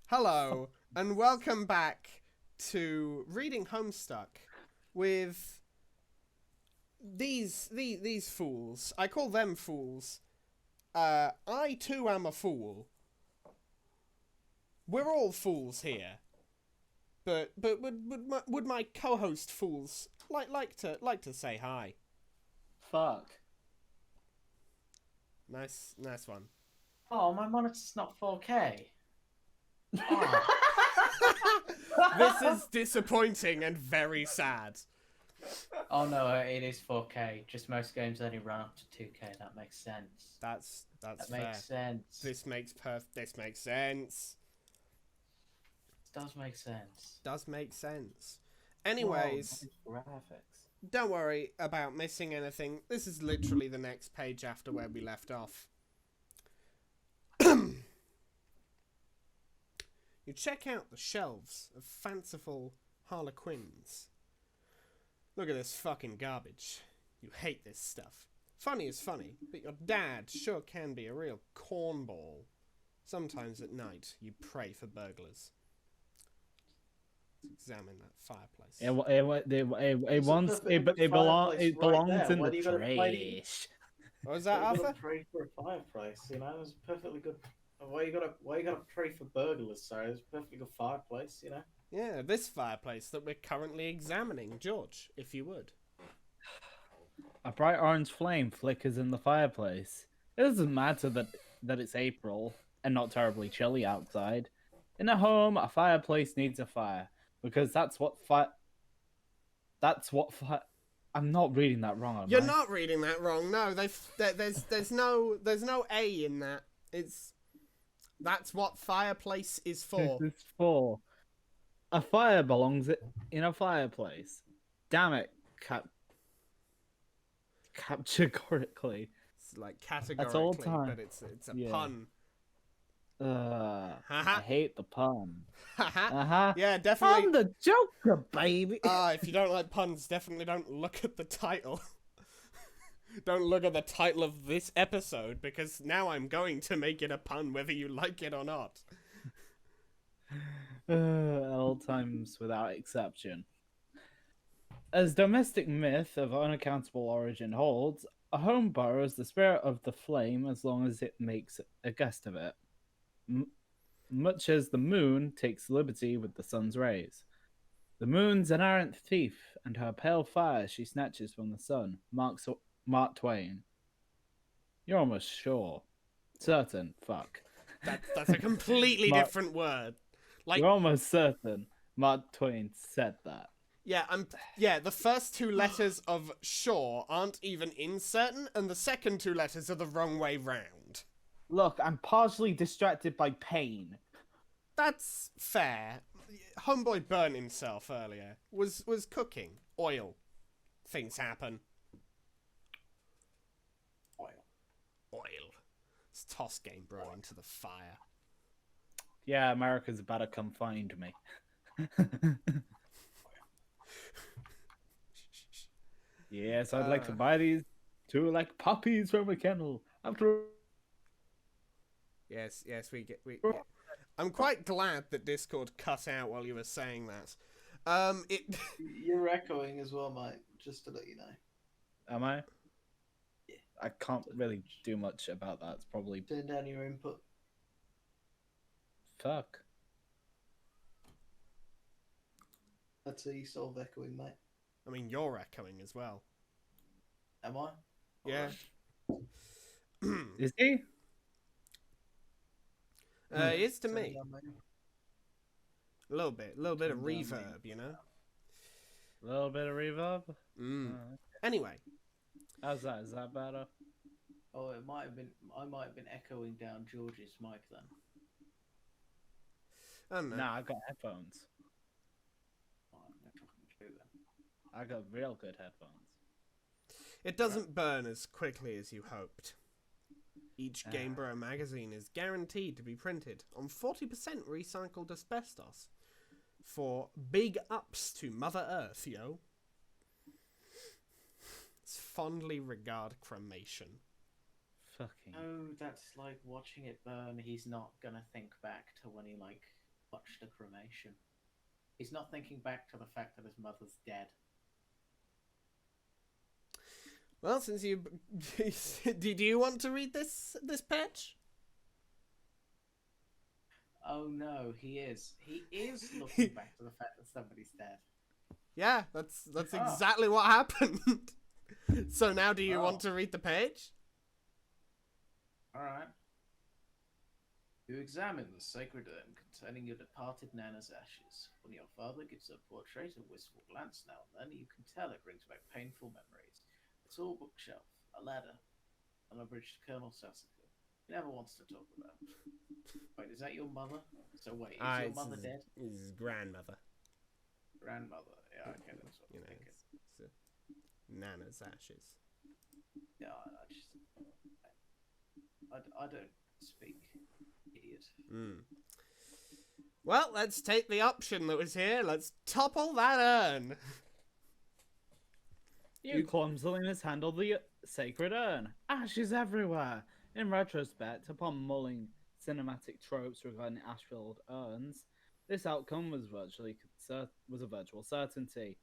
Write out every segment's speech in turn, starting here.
Hello, and welcome back to Reading Homestuck with these fools. I call them fools. I too am a fool. We're all fools here. But would my co-host fools like to say hi? Fuck. Nice one. Oh, my monitor's not 4K. Oh. This is disappointing and very sad. Oh no, it is 4K. Just most games only run up to 2K. That makes sense. That's That fair. makes sense. This makes sense. This does make sense. Does make sense. Whoa, Anyways, nice graphics. don't worry about missing anything. This is literally the next page after where we left off. You check out the shelves of fanciful harlequins. Look at this fucking garbage. You hate this stuff. Funny is funny, but your dad sure can be a real cornball. Sometimes at night, you pray for burglars. Let's examine that fireplace. It belongs in Why the do you gotta trash. What was why that, you gotta Arthur? pray for a fireplace? You know, it's perfectly good. Why you gotta pray for burglars? Sorry, it's a perfectly good fireplace. You know. Yeah, this fireplace that we're currently examining. George, if you would. A bright orange flame flickers in the fireplace. It doesn't matter that it's April and not terribly chilly outside. In a home, a fireplace needs a fire because that's what fire. I'm not reading that wrong, am You're I? not reading that wrong. No, there's no A in that. That's what fireplace is for. This is for a fire belongs in a fireplace. Damn it, categorically. It's like That's all categorically, time. but it's a Yeah. pun. I hate the pun. Haha. Yeah, I'm definitely. the Joker, baby. If you don't like puns, definitely don't look at the title. Don't look at the title of this episode because now I'm going to make it a pun whether you like it or not. All times without exception. As domestic myth of unaccountable origin holds, a home borrows the spirit of the flame as long as it makes a guest of it. Much as the moon takes liberty with the sun's rays. The moon's an errant thief, and her pale fire she snatches from the sun. Mark Twain. You're almost sure. Certain. Fuck. That's a completely Mark- different word. Like, You're almost certain Mark Twain said that. yeah, the first two letters of sure aren't even in certain, and the second two letters are the wrong way round. Look, I'm partially distracted by pain. That's fair. Homeboy burned himself earlier. Was cooking. Oil. Things happen. Oil. Let's toss Game Bro into the fire. Yeah, America's about to come find me. Yes, I'd like to buy these two like puppies from a kennel. After Yes, we. I'm quite glad that Discord cut out while you were saying that. It. You're echoing as well, mate. Just to let you know. am I? Yeah. I can't really do much about that. It's probably Turn down your input. fuck. That's how you solve echoing, mate. I mean, you're echoing as well. Am I? Yeah. Is he? It is to Turn me. down, mate. A little bit of Turn down, reverb, you know. A little bit of reverb. Anyway, How's that? Is that better? Oh, it might have been. I might have been echoing down George's mic then. I don't know. Nah, I got headphones. Oh, no fucking clue then. I got real good headphones. It doesn't burn as quickly as you hoped. Each Game Bro magazine is guaranteed to be printed on 40% recycled asbestos. For big ups to Mother Earth, yo. It's fondly regard cremation. Fucking. Oh, that's like watching it burn. He's not gonna think back to when he like watch the cremation. He's not thinking back to the fact that his mother's dead. Well, since you... do you want to read this patch? Oh no, he is. He is looking back to the fact that somebody's dead. Yeah, that's Oh. exactly what happened. So now do you want Oh. to read the page? Alright. You examine the sacred urn containing your departed Nana's ashes. When your father gives her portrait a wistful glance now and then, you can tell it brings back painful memories. A tall bookshelf, a ladder, an unabridged Colonel Sassacre. He never wants to talk about it. Wait, is that your mother? So wait, is your mother dead? His grandmother. Grandmother. Yeah, okay, that's what You I'm know, thinking. it's Nana's ashes. Yeah, I just... I don't speak, idiot. Mm. Well, let's take the option that was here. Let's topple that urn. You clumsily mishandled the sacred urn. Ashes everywhere. In retrospect, upon mulling cinematic tropes regarding ash-filled urns, this outcome was a virtual certainty.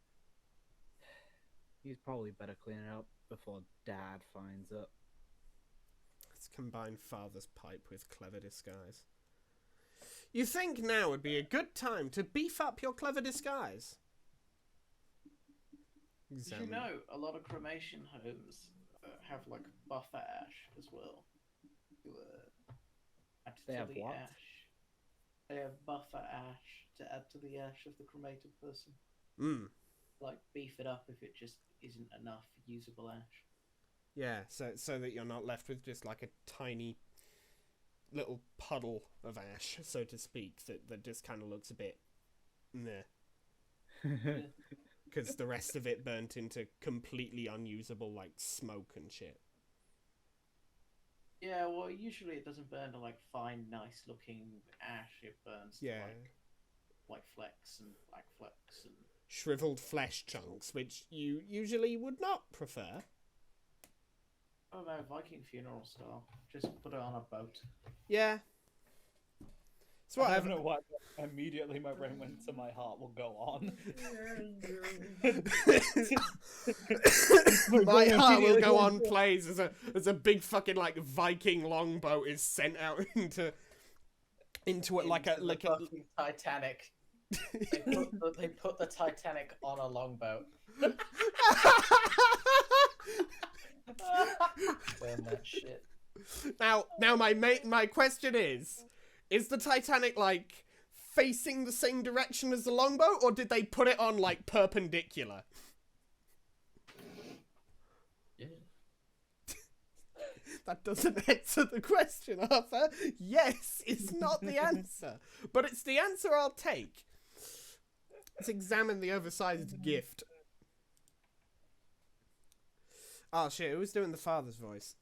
He's probably better clean it up before Dad finds it. Let's combine father's pipe with clever disguise. You think now would be a good time to beef up your clever disguise? Did you know a lot of cremation homes have like buffer ash as well? To add They to have the what? ash. They have buffer ash to add to the ash of the cremated person. Mm. Like beef it up if it just isn't enough usable ash. Yeah, so that you're not left with just like a tiny little puddle of ash, so to speak, that just kind of looks a bit meh. Because the rest of it burnt into completely unusable, like, smoke and shit. Yeah, well, usually it doesn't burn to like fine, nice looking ash. It burns to Yeah. like white flecks and black flecks and Shriveled flesh chunks, which you usually would not prefer. I don't know, Viking funeral style. Just put it on a boat. Yeah. It's I whatever. don't know why, but immediately my brain went to my heart will go on. My heart will go on plays as a big fucking like Viking longboat is sent out into it like a fucking Titanic. They put the Titanic on a longboat. Burn that shit. Now my question is the Titanic like facing the same direction as the longboat, or did they put it on like perpendicular? Yeah. That doesn't answer the question, Arthur. Yes is not the answer, but it's the answer I'll take. Let's examine the oversized gift. Oh shit, who was doing the father's voice?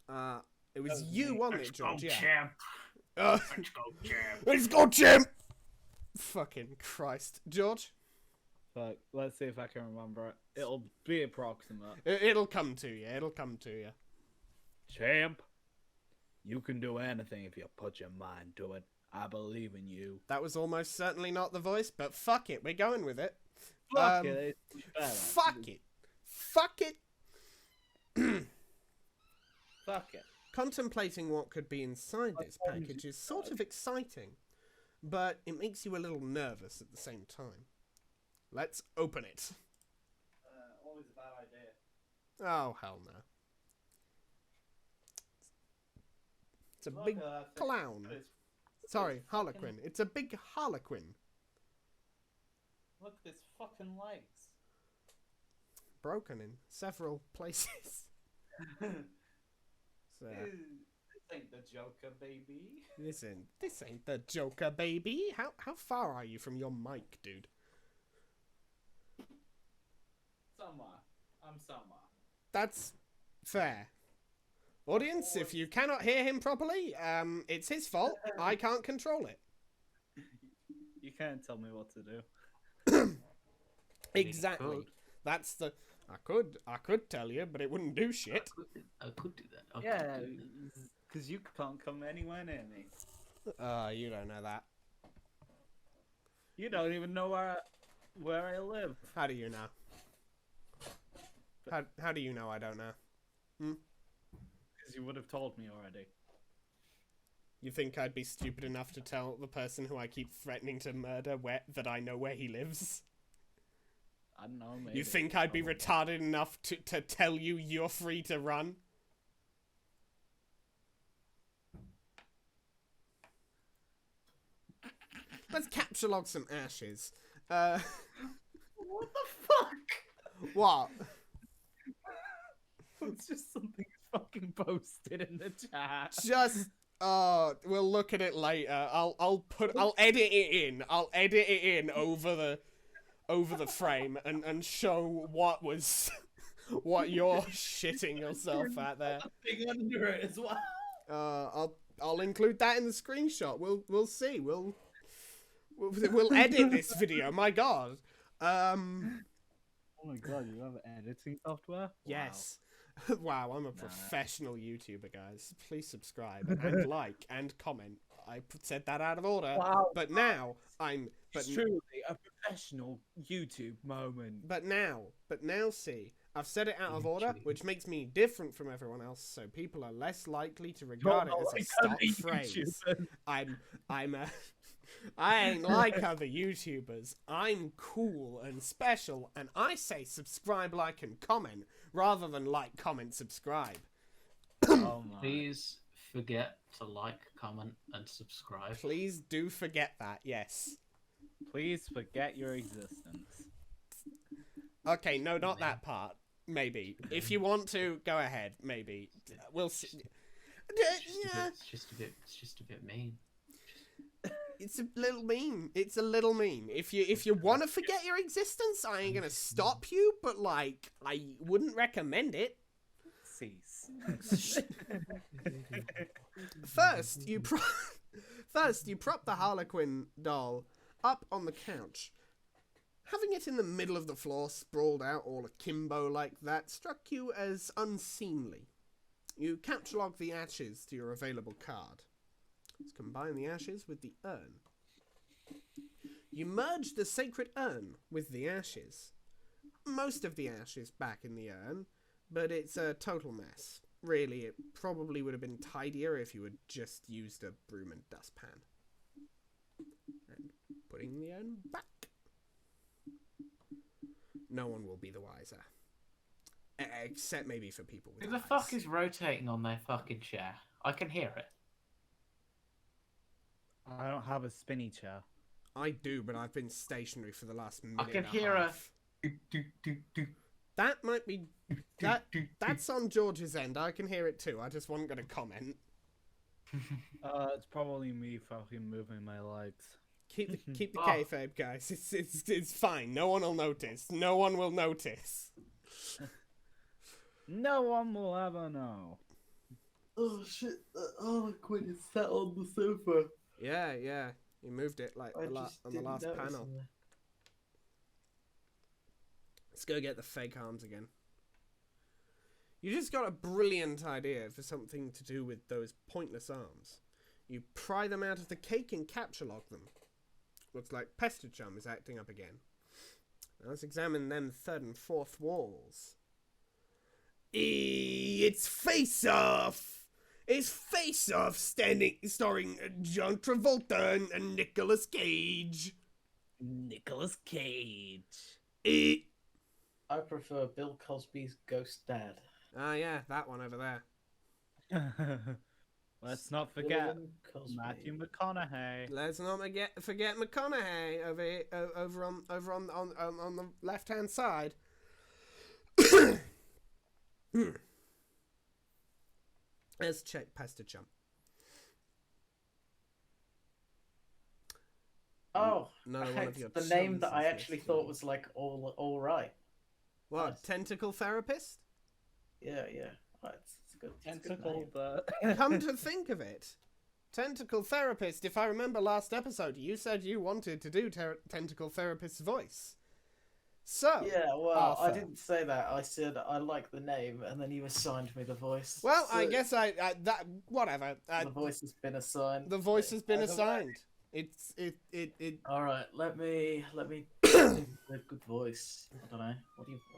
It was you, wasn't it, George? Yeah. Champ. Let's go, champ. Let's go, champ! Fucking Christ. George? Fuck, let's see if I can remember it. It'll be approximate. It'll come to you. It'll come to you. Champ, you can do anything if you put your mind to it. I believe in you. That was almost certainly not the voice, but fuck it. We're going with it. Fuck it. It's better. Fuck it. Fuck it. Fuck it. Contemplating what could be inside this package is sort of exciting, but it makes you a little nervous at the same time. Let's open it. Always a bad idea. Oh, hell no. It's a big clown. Sorry, harlequin. It's a big harlequin. Look at his fucking legs. Broken in several places. So, This ain't the Joker, baby. listen, this ain't the Joker, baby. How far are you from your mic, dude? Somewhere. I'm somewhere. That's fair. Audience, if you cannot hear him properly, it's his fault. I can't control it. You can't tell me what to do. Exactly. That's the... I could tell you, but it wouldn't do shit. I could do that. I Yeah, could do that. because you can't come anywhere near me. You don't know that. You don't even know where I live. How do you know? How do you know I don't know? Because you would have told me already. You think I'd be stupid enough to tell the person who I keep threatening to murder that I know where he lives? I don't know, maybe. You think I'd be Probably. retarded enough to tell you you're free to run? Let's capture log some ashes. What the fuck? What? It's just something fucking posted in the chat. Just we'll look at it later. I'll edit it in. I'll edit it in over the frame and show what was what you're shitting yourself at there. Thing under it as well. I'll include that in the screenshot. We'll see. We'll edit this video. My God. Oh my god, you have editing software? Yes. Wow, I'm a professional YouTuber, guys. Please subscribe and like and comment. I said that out of order. Wow. But now It's truly a professional YouTube moment. But now see, I've said it out of order, which makes me different from everyone else, so people are less likely to regard it as a stock phrase. I ain't like other YouTubers. I'm cool and special, and I say subscribe, like, and comment, rather than like, comment, subscribe. Oh my. Please forget to like, comment, and subscribe. Please do forget that, yes. Please forget your existence. Okay, no, not that part. Maybe. If you want to, go ahead, maybe. We'll see. It's just a bit mean. It's a little mean. It's a little mean. If you want to forget your existence, I ain't gonna stop you, but like, I wouldn't recommend it. Cease. First, you prop the Harlequin doll up on the couch. Having it in the middle of the floor, sprawled out all akimbo like that, struck you as unseemly. You capture log the ashes to your available card. Let's combine the ashes with the urn. You merge the sacred urn with the ashes. Most of the ashes back in the urn, but it's a total mess. Really, it probably would have been tidier if you had just used a broom and dustpan. And putting the urn back. No one will be the wiser. Except maybe for people with Who the eyes. fuck is rotating on their fucking chair? I can hear it. I don't have a spinny chair. I do, but I've been stationary for the last minute. I can and hear a a. half. That might be. That's on George's end. I can hear it too. I just wasn't going to comment. It's probably me fucking moving my legs. Keep the Oh. kayfabe, guys. It's fine. No one will notice. No one will notice. No one will ever know. Oh shit! Harlequin is sat on the sofa. Yeah. You moved it like on the last panel. Let's go get the fake arms again. You just got a brilliant idea for something to do with those pointless arms. You pry them out of the cake and capture log them. Looks like Pestachum is acting up again. Now let's examine them third and fourth walls. It's Face Off! It's Face Off starring John Travolta and Nicolas Cage. Nicolas Cage. I prefer Bill Cosby's Ghost Dad. Ah, yeah, that one over there. Let's not forget William Cosby. Matthew McConaughey. Let's not forget McConaughey over on the left hand side. Let's check Pestachum. Oh, No, one of your the name chums that I is actually this thought one. was like all right. What, Nice. tentacle therapist? Yeah. Oh, it's good. It's a good Tentacle, name. but Come to think of it, tentacle therapist. If I remember last episode, you said you wanted to do tentacle therapist's voice. So Yeah, well, I Arthur. didn't say that. I said I like the name, and then you assigned me the voice. Well, So I guess I that whatever. the voice has been assigned. The voice has been Either way. assigned. It All right, let me think of a good voice. I don't know.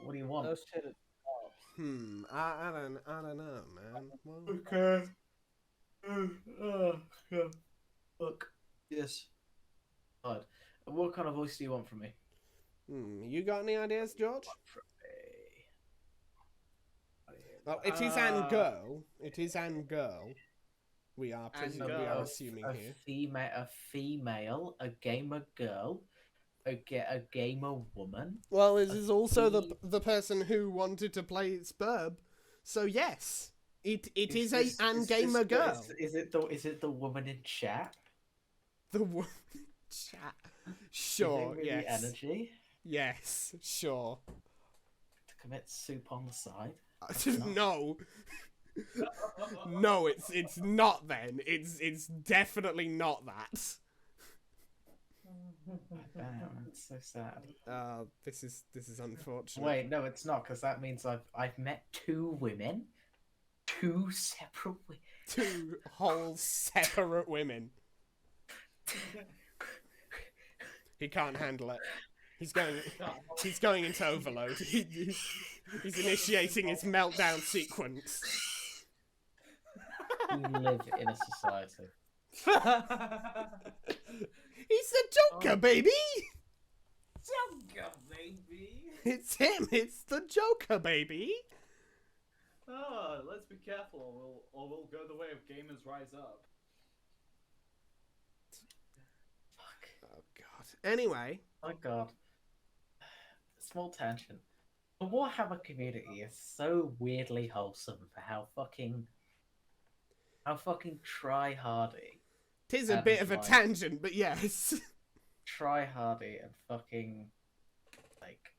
What do you want? Oh shit, it stops. I don't know, man. Well, Okay. Yeah. Look. Yes. God. What kind of voice do you want from me? you got any ideas, George? From Well, it is an girl. It is an girl. We are And we are girl. assuming a here. female, a gamer girl, a gamer woman. Well, this is also fe- the person who wanted to play Spurb, so yes, it is an gamer girl. Is it the woman in chat? The one chat. Sure, Giving me the yes, energy yes, sure. to commit soup on the side. No, no, it's not. Then it's definitely not that. Damn, that's so sad. This is unfortunate. Wait, no, it's not, because that means I've met two women, two separate women. Two whole separate women. He can't handle it. He's going into overload. He's initiating his meltdown sequence. We live in a society. He's the Joker, baby. Joker, baby. It's him. It's the Joker, baby. Oh, let's be careful, or we'll go the way of Gamers Rise Up. Fuck. Oh God. Anyway, Oh god. Small tangent. The Warhammer community is so weirdly wholesome for how fucking try-hardy, tis a bit of a tangent, but yes. try-hardy and fucking like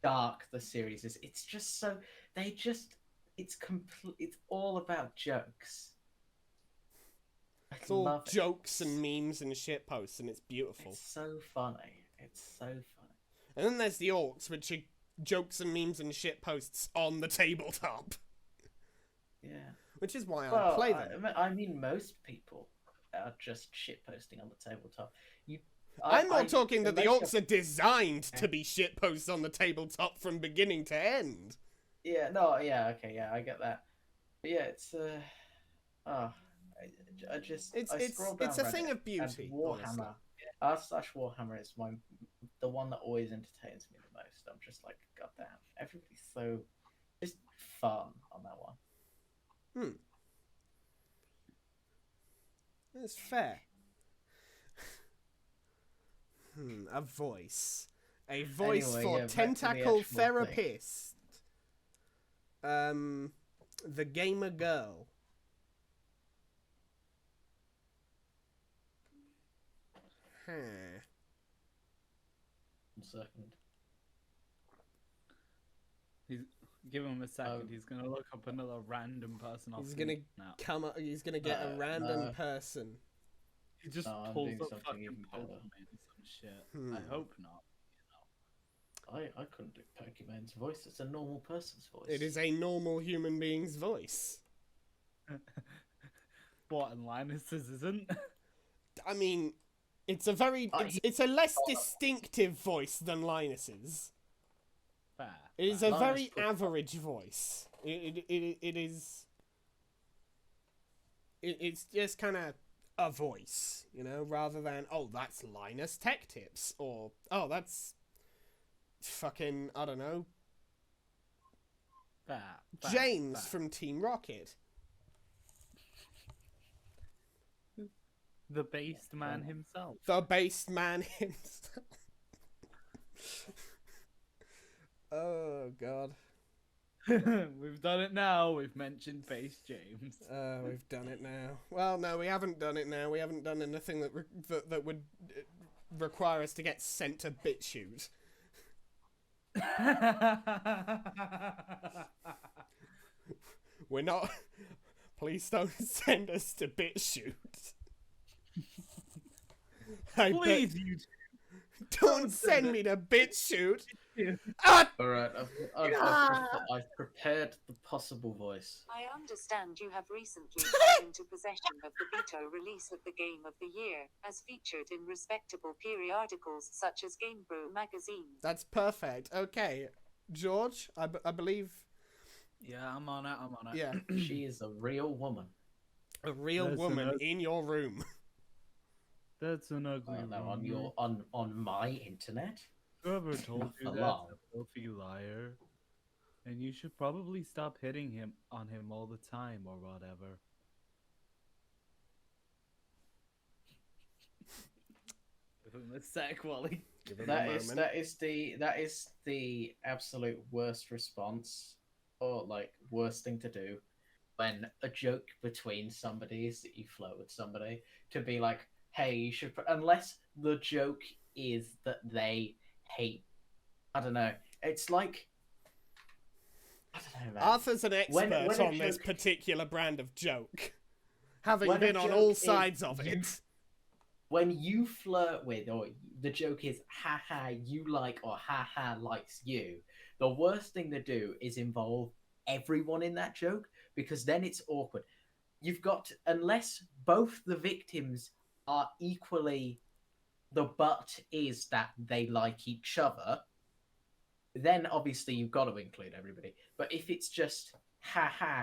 dark the series is. It's just so it's all about jokes. It's all love it. jokes and memes and shit posts, and it's beautiful. It's so funny. It's so funny. And then there's the orcs, which are jokes and memes and shit posts on the tabletop. Yeah. Which is why I Well, play them. I mean, most people are just shit posting on the tabletop. I'm not talking that the orcs most are designed to be shit posts on the tabletop from beginning to end. Yeah, no, yeah, okay, yeah, I get that. But yeah, it's I just It's scroll down a thing Reddit, of beauty. and Warhammer, r/Warhammer is the one that always entertains me the most. I'm just like, goddamn, everybody's so just fun on that one. That's fair. A voice. A voice Anyway, for yeah, back to the tentacle actual thing. therapist. The gamer girl. Huh. 1 second. Give him a second. Oh. He's gonna look up another random person. He's off gonna the now. come up. He's gonna get a random no. person. He just No, I'm pulls doing up something fucking even better. Pokemon and some shit. Hmm. I hope not. I couldn't do Pokemon's voice. It's a normal person's voice. It is a normal human being's voice. What, and Linus's isn't? I mean, it's a very it's a less distinctive voice than Linus's. Fair. It is fair. a Linus very put- average voice. It is. It's just kind of a voice, you know, rather than that's Linus Tech Tips or that's fucking I don't know Fair. James fair. from Team Rocket. The based man himself. The based man himself. Oh god. We've done it now. We've mentioned Base James. We've done it now. Well, no, we haven't done it now. We haven't done anything that would require us to get sent to BitChute. We're not. Please don't send us to BitChute. Please, you don't send me to BitChute. you. Ah! All right, I've prepared the possible voice. I understand you have recently come into possession of the veto release of the Game of the Year, as featured in respectable periodicals such as GamePro magazine. That's perfect. Okay, George, I believe, Yeah, I'm on it. yeah, She is a real woman. a real That's woman enough. in your room. That's an ugly Well, now rumor. on my internet. Whoever told Not you for that's long. a filthy liar. And you should probably stop hitting him on him all the time or whatever. Give him a sec, Wally. Give him a That is moment. that is the absolute worst response, or like worst thing to do, when a joke between somebody is that you flirt with somebody, to be like, hey, you should, unless the joke is that they hate. I don't know. It's like, I don't know, man. Arthur's an expert when a on this joke- particular brand of joke, having When a been on joke all is sides of you- it. When you flirt with, or the joke is haha you like, or haha likes you, the worst thing to do is involve everyone in that joke, because then it's awkward. You've got, unless both the victims are equally, the but is that they like each other, then obviously you've got to include everybody. But if it's just haha,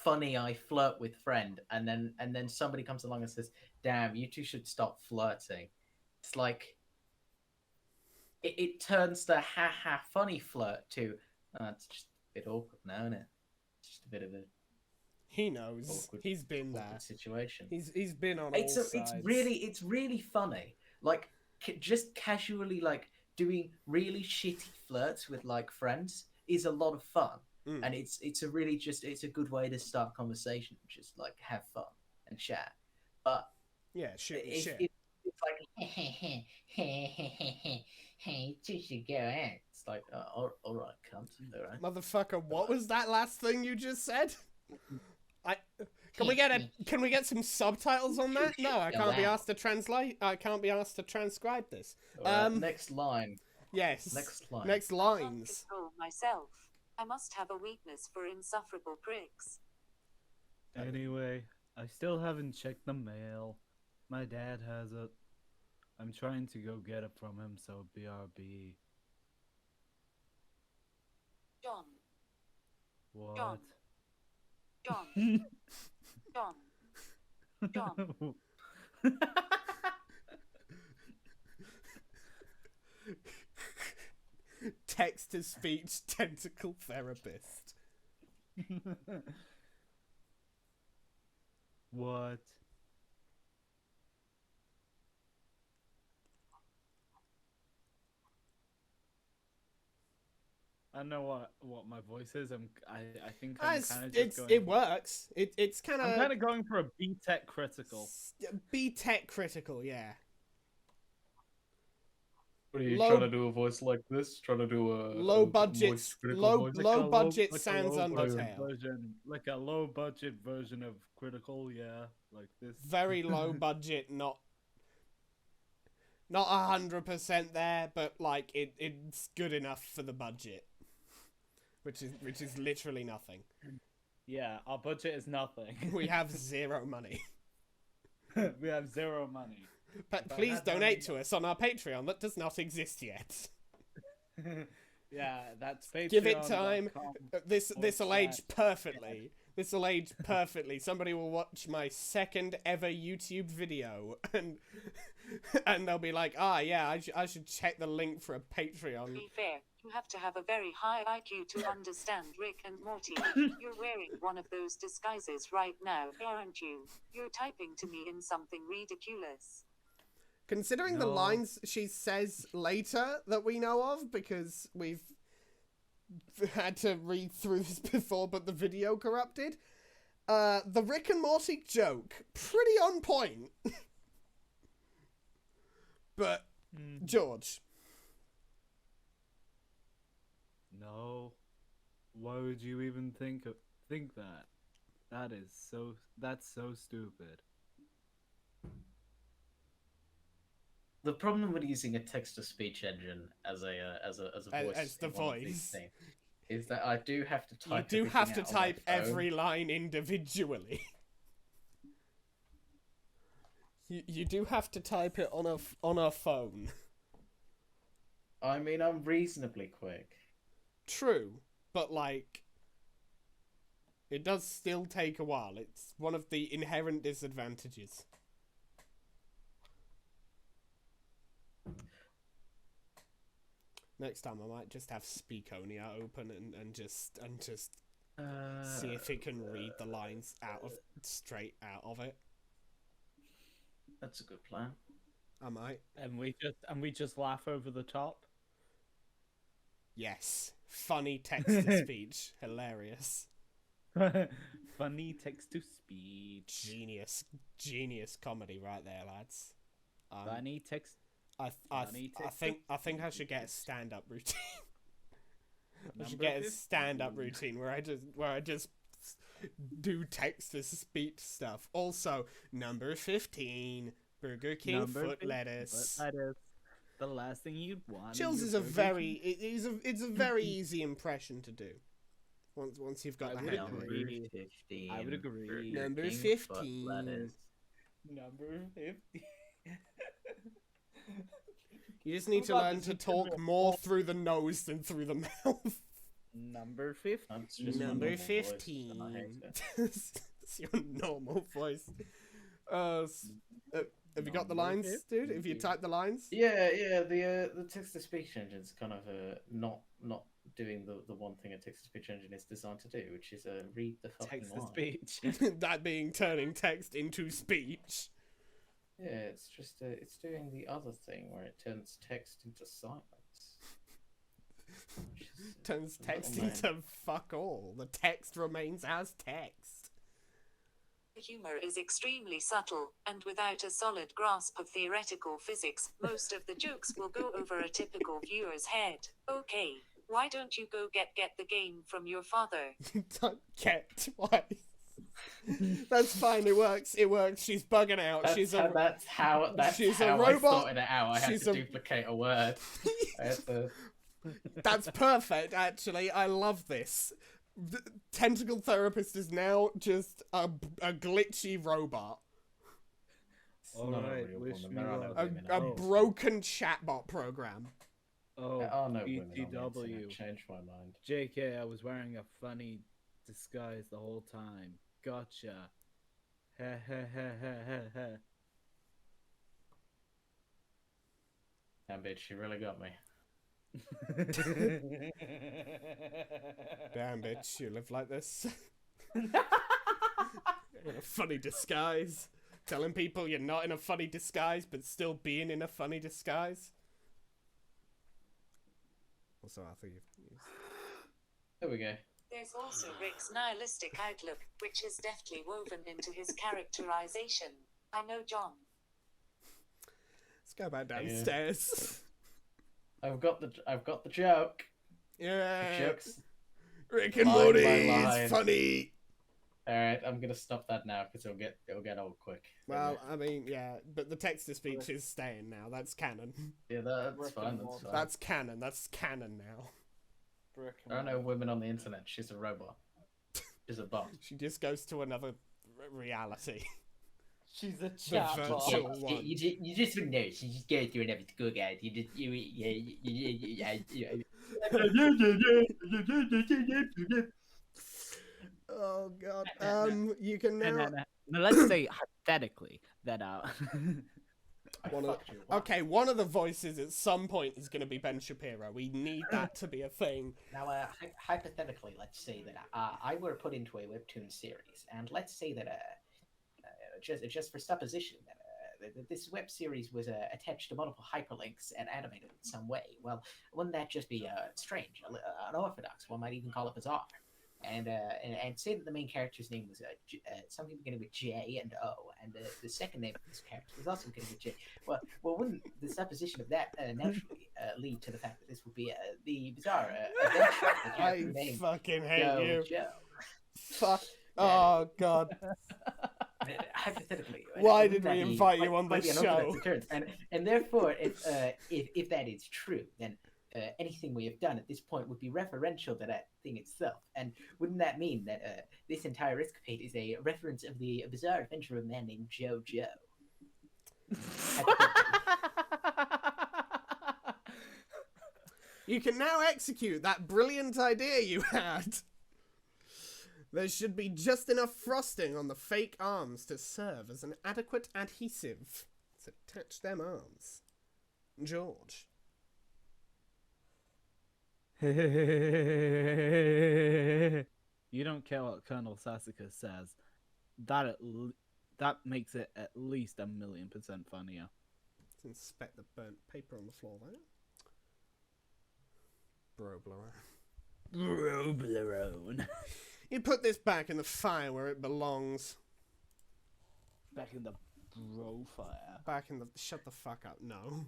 funny, I flirt with friend, and then somebody comes along and says, "Damn, you two should stop flirting." It's like it turns the haha funny flirt to, it's just a bit awkward now, isn't it? It's just a bit of a He knows. awkward, He's been there. awkward situation. He's been on all sides. It's really funny. Like just casually like doing really shitty flirts with like friends is a lot of fun. Mm. And it's a really it's a good way to start conversation, just like have fun and chat. But Yeah, shooting if, shit. if it's like hey, you should go out. It's like all right, cunt. All right. Motherfucker, what was that last thing you just said? Can we get some subtitles on that? No, I can't be asked to translate. I can't be asked to transcribe this. All right, next line. Yes. Next line. Next Can't lines. control myself. I must have a weakness for insufferable pricks. Anyway, I still haven't checked the mail. My dad has it. I'm trying to go get it from him, so BRB. John. What? John. John. John. John. Text to speech tentacle therapist. What? I don't know what my voice is. I think I'm kind of just going. It works. It's kind I'm kind of of going for a B-Tech critical. B-Tech critical, yeah. What are you Low- trying to do a voice like this? Trying to do a Low a budget, voice critical low voice? low Like a budget like a sans low budget Undertale. version, like a low budget version of critical. Yeah, like this. Very low budget, not 100% there, but like it's good enough for the budget, which is literally nothing. Yeah, our budget is nothing. We have zero money. We have zero money. But If I please had donate money- to us on our Patreon. That does not exist yet. Yeah, that's Patreon. Give it time. This'll age perfectly. This'll age perfectly. Somebody will watch my second ever YouTube video and they'll be like, yeah, I should check the link for a To Patreon. be fair, you have to have a very high IQ to understand Rick and Morty. You're wearing one of those disguises right now, aren't you? You're typing to me in something ridiculous. Considering the No. lines she says later that we know of, because we've had to read through this before, but the video corrupted. The Rick and Morty joke, pretty on point. But George, No. Why would you even think that? That's so stupid. The problem with using a text-to-speech engine as a voice As the in one of these voice. things is that I do have to You type. do have to everything out on my type phone. every line individually. You do have to type it on a phone. I mean, I'm reasonably quick. True, but like, it does still take a while. It's one of the inherent disadvantages. Next time I might just have Speakonia open and just see if it can read the lines straight out of it. That's a good plan. I might. And we just laugh over the top. Yes. Funny text to speech. Hilarious. Funny text to speech. Genius comedy right there, lads. Funny text. I funny text think to I think I should get a stand-up routine. I should get a stand-up routine where I just do text to speech stuff. Also, number 15, Burger King foot lettuce. The last thing you'd want. Chills is a very it's a very easy impression to do. Once you've got I the would hang of it. agree. 15. I would agree. Number King 15. foot lettuce. Number 50. You just need to Hold on, learn this to is talk gonna- more through the nose than through the mouth. Number 50. That's just my Number normal voice, 15. and I hate it. It's your normal voice. Have you got the Number lines, dude? Have you 15. typed the lines? Yeah. The text-to-speech engine's kind of not doing the one thing a text-to-speech engine is designed to do, which is read the fucking Text to line. speech. That being turning text into speech. Yeah, it's just it's doing the other thing where it turns text into silence. Which is, Turns a little text man. into fuck all. The text remains as text. Humor is extremely subtle, and without a solid grasp of theoretical physics, most of the jokes will go over a typical viewer's head. Okay, why don't you go get the game from your father? Don't get twice. That's fine. It works. It works. She's bugging out. That's she's how she's a I robot. sorted it out. I had She's to a- duplicate a word. I had to... That's perfect. Actually, I love this. The tentacle therapist is now just a glitchy robot. It's All not right, a real wish woman. me There are no luck. women. A on the internet. broken chatbot program. Oh, There are no women on the BTW. internet. Change my mind. JK, I was wearing a funny disguise the whole time. Gotcha. Heh heh heh heh heh heh. Damn bitch, she really got me. Damn bitch, you live like this. In a funny disguise. Telling people you're not in a funny disguise, but still being in a funny disguise. Also, I think you've... There we go. There's also Rick's nihilistic outlook, which is deftly woven into his characterization. I know John. Let's go back downstairs. I've got the joke. Yeah. Jokes. Rick and Line by Morty line. is funny. All right, I'm gonna stop that now because it'll get old quick. Well, I mean, yeah, but the text to speech is staying now. That's canon. Yeah, that's Rick fine. and That's Morty. fine. That's canon. That's canon now. There are no women on the internet. She's a robot. She's a bot. She just goes to another reality. She's a virtual chatbot. one. You just wouldn't know. She just goes through another school guide. You just Oh god. You can No, now. no, no. Now let's say hypothetically that One of okay, one of the voices at some point is going to be Ben Shapiro. We need that to be a thing. Now, hypothetically, let's say that I were put into a webtoon series, and let's say that just for supposition that this web series was attached to multiple hyperlinks and animated in some way. Well, wouldn't that just be strange, unorthodox? One might even call it bizarre. And say that the main character's name was something beginning with J and O, and the second name of this character was also beginning with J. Well, wouldn't the supposition of that naturally lead to the fact that this would be the bizarre adventure of the I character named fucking hate Joe you. Joe? Fuck. Oh god. Hypothetically, Why wouldn't did that we be invite quite- you on quite this the unfortunate show? occurrence? And therefore, if that is true, then anything we have done at this point would be referential to that thing itself. And wouldn't that mean that this entire escapade is a reference of the bizarre adventure of a man named Joe? You can now execute that brilliant idea you had. There should be just enough frosting on the fake arms to serve as an adequate adhesive to attach them arms. George. You don't care what Colonel Sassacus says. That makes it at least 1,000,000% funnier. Let's inspect the burnt paper on the floor there. Bro blower. Roblerone. You put this back in the fire where it belongs. Back in the bro fire. Back in the... Shut the fuck up. No.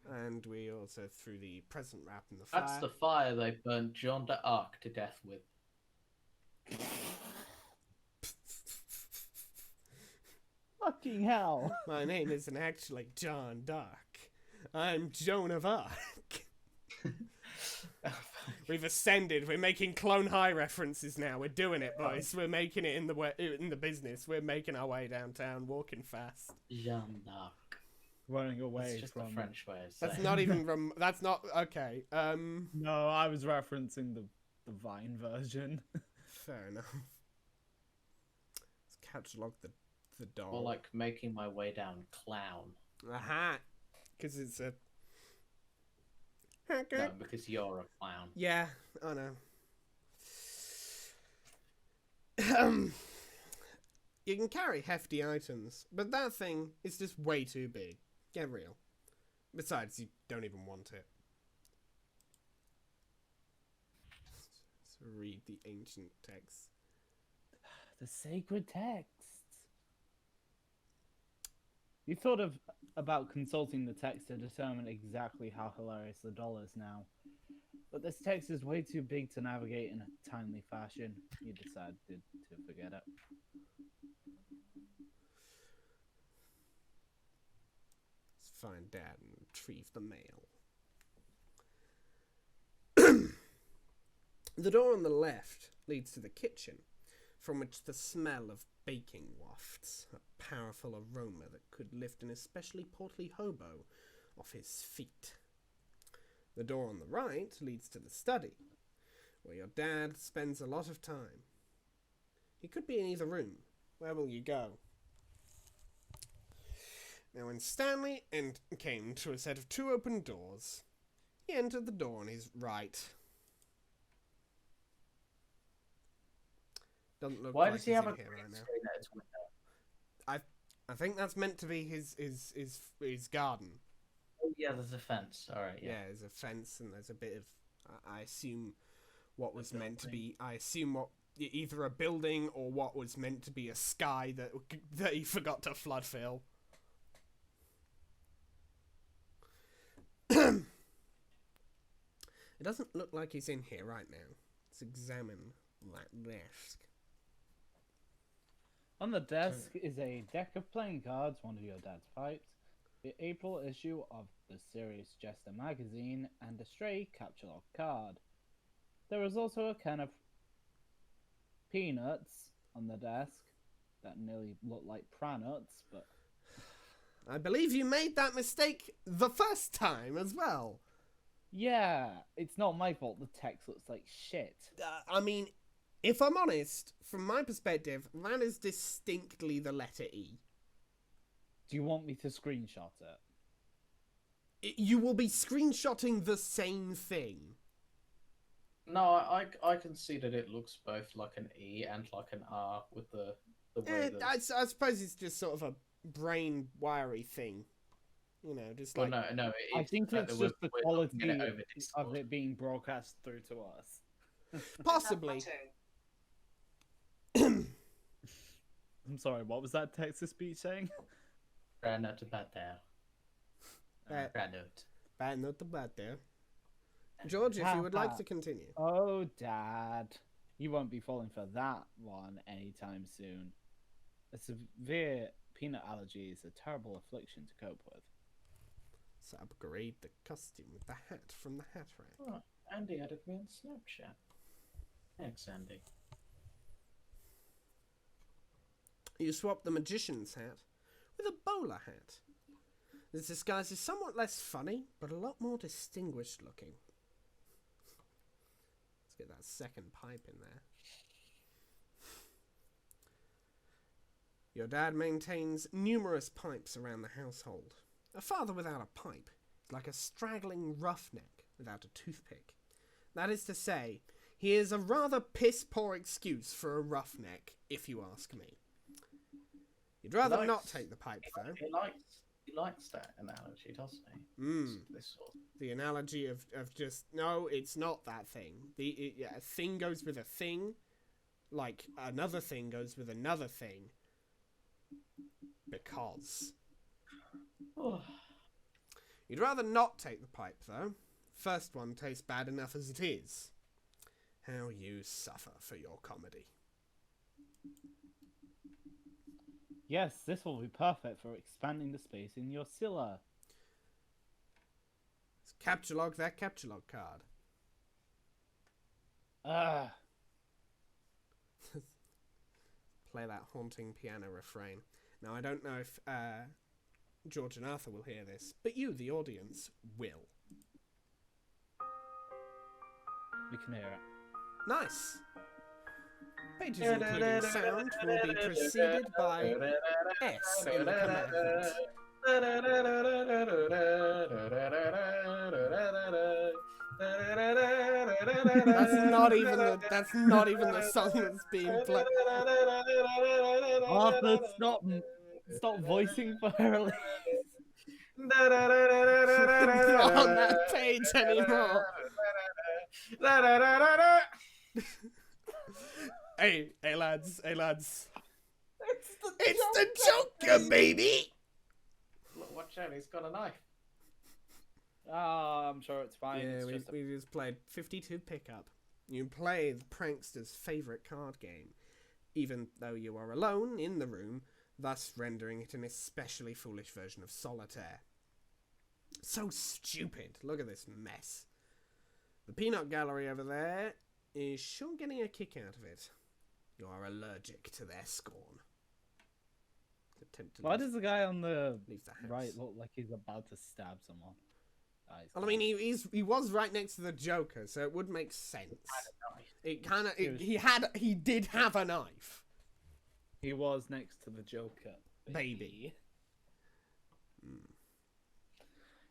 And we also threw the present wrap in the fire. That's the fire they burnt John d'Arc to death with. Fucking hell. My name isn't actually John Dark. I'm Joan of Arc. We've ascended. We're making Clone High references now. We're doing it, boys. We're making it in the business. We're making our way downtown, walking fast. Jeanne d'Arc. Running away It's just from... a French way of saying. That's not even from... That's not... Okay. No, I was referencing the Vine version. Fair enough. Let's catalog the doll. More like making my way down clown. Aha. Because it's a... No, because you're a clown. Yeah, I know. You can carry hefty items, but that thing is just way too big. Get real. Besides, you don't even want it. Let's read the ancient text. The sacred texts. You thought about consulting the text to determine exactly how hilarious the doll is now. But this text is way too big to navigate in a timely fashion. You decided to forget it. Let's find Dad and retrieve the mail. The door on the left leads to the kitchen, from which the smell of baking wafts, a powerful aroma that could lift an especially portly hobo off his feet. The door on the right leads to the study, where your dad spends a lot of time. He could be in either room. Where will you go? Now, when Stanley came to a set of 2 open doors, he entered the door on his right. Doesn't look Why like does he he's have in a here green right now. screen at his window? I think that's meant to be his garden. Oh, yeah, there's a fence. All right, Yeah, yeah. there's a fence and there's a bit of, I assume, what was A meant to building. be. I assume what either a building or what was meant to be a sky that he forgot to flood fill. It doesn't look like he's in here right now. Let's examine that desk. On the desk is a deck of playing cards, one of your dad's fights, the April issue of the Serious Jester magazine, and a stray capture log card. There is also a can of peanuts on the desk that nearly look like pranuts, but I believe you made that mistake the first time as well. yeah, it's not my fault the text looks like shit. I mean, if I'm honest, from my perspective, that is distinctly the letter E. Do you want me to screenshot it? You will be screenshotting the same thing. No, I can see that it looks both like an E and like an R with the way that... I suppose it's just sort of a brain wiry thing. You know, just Well, like... no. I think the fact it's that just the we're quality looking at it over of Discord. it being broadcast through to us. Possibly. I'm sorry, what was that Texas speech saying? Try not to bat there. Bad note. Bad note about there. George, if you would like to continue. Oh, Dad. You won't be falling for that one anytime soon. A severe peanut allergy is a terrible affliction to cope with. So upgrade the costume with the hat from the hat rack. Oh, Andy added me on Snapchat. Thanks, Andy. You swap the magician's hat with a bowler hat. This disguise is somewhat less funny, but a lot more distinguished looking. Let's get that second pipe in there. Your dad maintains numerous pipes around the household. A father without a pipe is like a straggling roughneck without a toothpick. That is to say, he is a rather piss-poor excuse for a roughneck, if you ask me. You'd rather not take the pipe, though. He likes that analogy, doesn't he? This sort. The analogy of just, no, it's not that thing. A thing goes with a thing, like another thing goes with another thing. Because. Oh. You'd rather not take the pipe, though. First one tastes bad enough as it is. How you suffer for your comedy. Yes, this will be perfect for expanding the space in your cellar. Let's capture log that capture log card. Play that haunting piano refrain. Now, I don't know if George and Arthur will hear this, but you, the audience, will. We can hear it. Nice. Pages including sound will be preceded by S in the command. That's not even the song that's being played. Arthur, stop voicing for her. Not on that page anymore. Hey lads. It's the Joker, baby! Look, watch out, he's got a knife. I'm sure it's fine. Yeah, It's we just played 52 pickup. You play the prankster's favourite card game, even though you are alone in the room, thus rendering it an especially foolish version of solitaire. So stupid. Look at this mess. The peanut gallery over there is sure getting a kick out of it. You are allergic to their scorn. Why does the guy on the leave the house. right look like he's about to stab someone? Well, I mean, he was right next to the Joker, so it would make sense. It kind of he did have a knife. He was next to the Joker, Baby.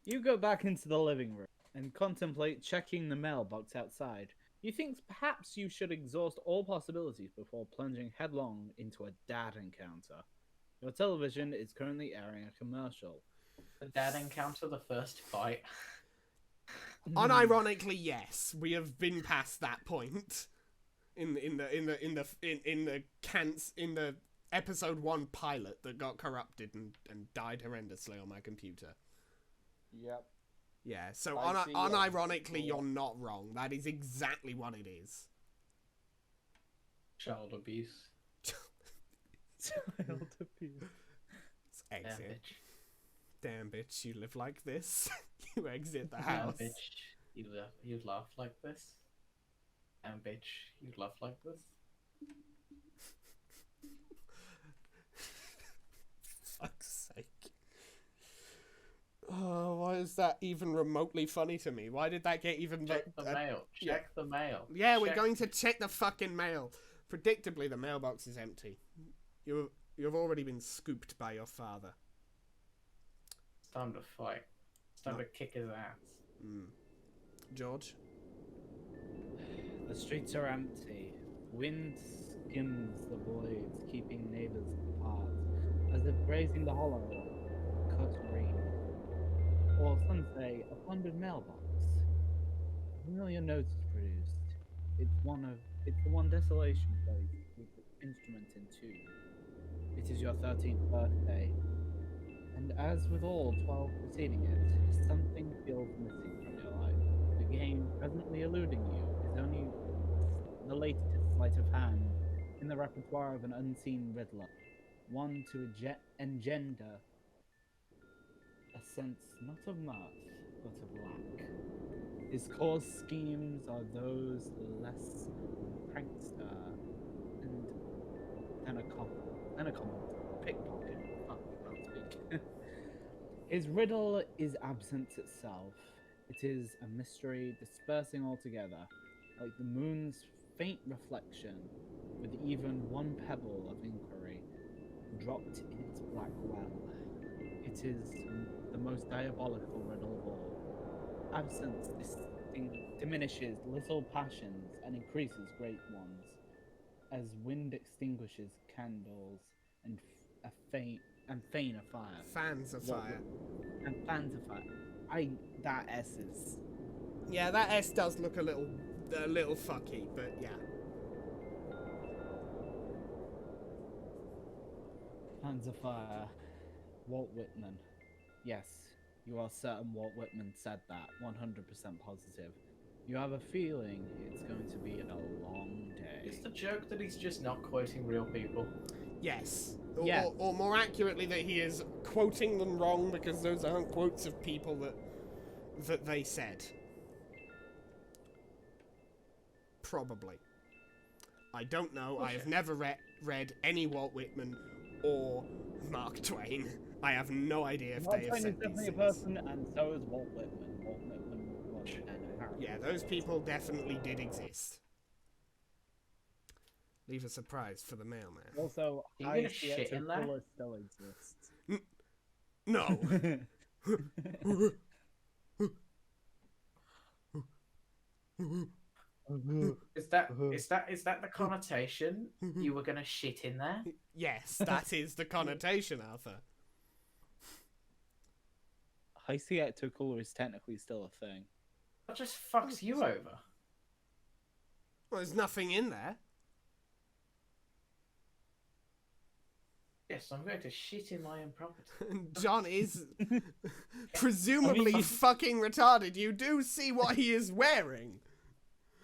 You go back into the living room and contemplate checking the mailbox outside. You think perhaps you should exhaust all possibilities before plunging headlong into a dad encounter. Your television is currently airing a commercial. The dad encounter, the first fight. Unironically, yes, we have been past that point in the episode 1 pilot that got corrupted and died horrendously on my computer. Yep. Yeah, so I see, unironically, you're not wrong. That is exactly what it is. Child abuse. Child abuse. Let's exit. Damn bitch, you live like this. You exit the house. Damn bitch, you laugh like this. Damn bitch, you laugh like this. Fuck's sake. Oh, why is that even remotely funny to me? Why did that get even... Check the mail. Check the mail. Yeah, we're going to check the fucking mail. Predictably, the mailbox is empty. You've already been scooped by your father. It's time to fight. It's time to kick his ass. George? The streets are empty. Wind skims the voids, keeping neighbors apart, as if grazing the hollow cut green. Or some say a plundered mailbox. A familiar note is produced. It's the one desolation place with the instrument in tune. It is your 13th birthday, and as with all 12 preceding it, something feels missing from your life. The game presently eluding you is only the latest sleight of hand in the repertoire of an unseen riddler, one to engender a sense not of mirth, but of lack. His core schemes are those less prankster and than a common pickpocket. Fuck, I can't speak. His riddle is absence itself. It is a mystery dispersing altogether, like the moon's faint reflection, with even one pebble of inquiry dropped in its black well. It is the most diabolical riddle of all. Absence diminishes little passions and increases great ones, as wind extinguishes candles and feign a fire. Fans of fire. And fans of fire. That S is. Yeah, that S does look a little fucky, but yeah. Fans of fire. Walt Whitman. Yes, you are certain Walt Whitman said that. 100% positive. You have a feeling it's going to be a long day. Is the joke that he's just not quoting real people? Yes. Yeah. Or more accurately, that he is quoting them wrong because those aren't quotes of people that they said. Probably. I don't know. I have never read any Walt Whitman or Mark Twain. I have no idea if Mark they have Twain is said these definitely a things. person, and so is Walt Whitman. Walt Whitman was an character. Yeah, those people definitely did exist. Leave a surprise for the mailman. Also, You I gonna shit in there? still exists. No. Is that the connotation? You were gonna shit in there? Yes, that is the connotation, Arthur. High cooler is technically still a thing. That just fucks you over. Well, there's nothing in there. Yes, I'm going to shit in my own property. John is presumably fucking retarded. You do see what he is wearing.